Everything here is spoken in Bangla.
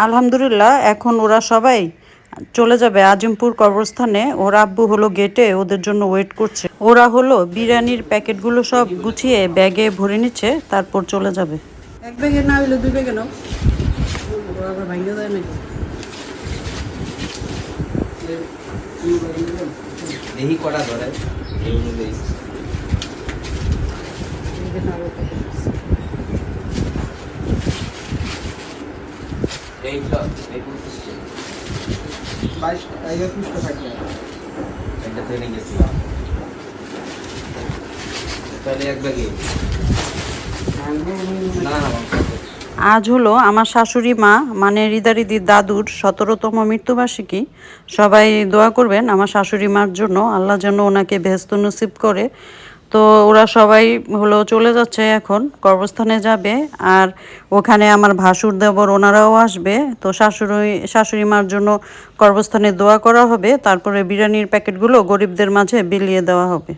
আলহামদুলিল্লাহ এখন ওরা সবাই চলে যাবে আজিমপুর কবরস্থানে। ওর আব্বু হলো গেটে ওদের জন্য ওয়েট করছে। ওরা হলো বিরিয়ানির প্যাকেটগুলো সব গুছিয়ে ব্যাগে ভরে নিচ্ছে, তারপর চলে যাবে। এক ব্যাগে না হইলে দুই ব্যাগে নাও, আবার ভাঙিয়ে যায় নাকি। দেহি কটা ধরে এই অনুযায়ী এইটা এই করতেছে 22 টাকা পুষ্টা থাকে এটা ট্রেনে গেছি তাহলে এক ব্যাগে না না আজ হলো আমার শাশুড়ি মা মানে রিদারিদির দাদুর 17তম মৃত্যুবার্ষিকী। সবাই দোয়া করবেন আমার শাশুড়ি মার জন্য, আল্লাহ যেন ওনাকে বেহেশত নসিব করে। তো ওরা সবাই হলো চলে যাচ্ছে, এখন কবরস্থানে যাবে। আর ওখানে আমার ভাসুর দেবর ওনারাও আসবে। তো শাশুড়ি মার জন্য কবরস্থানে দোয়া করা হবে, তারপরে বিরিয়ানির প্যাকেটগুলো গরিবদের মাঝে বিলিয়ে দেওয়া হবে।